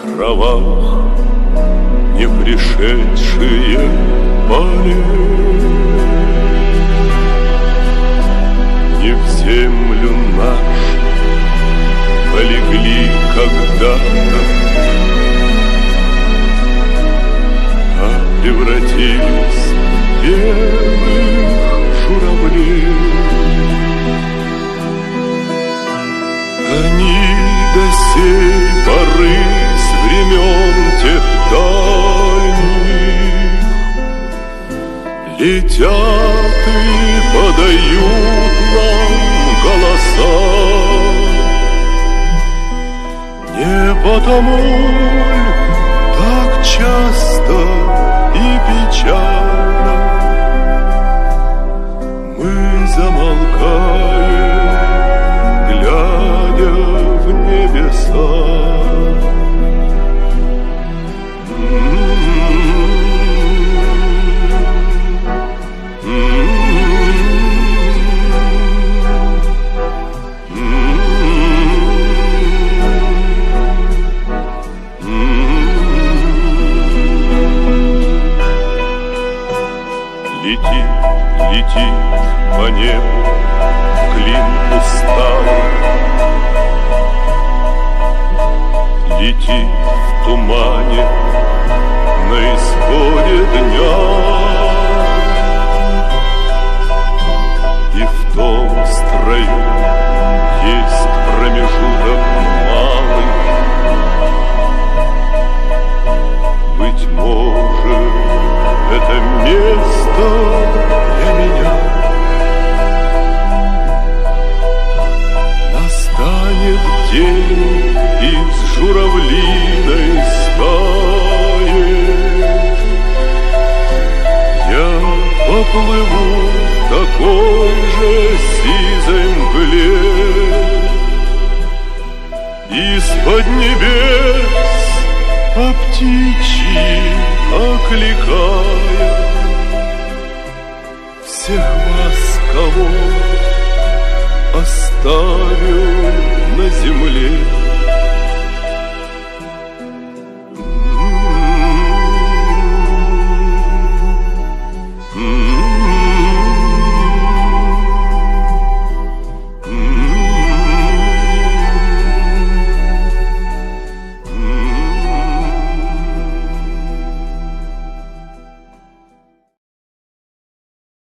островах не пришедшие полей, не в землю нашу полегли когда-то, а превратились в белых журавлей. Они до сей поры с времен тех дальних летят и подают нам голоса. Не потому ль так часто и печально мы замолкаем, глядя в небеса. Летит по небу клин усталый, летит в тумане на исходе дня, и в том строю есть промежуток малый. Быть может, это место для меня. Настанет день из журавлиной стаи, я поплыву в такой же сизой мгле, из-под небес по птичьи окликая всех вас, кого оставил на земле.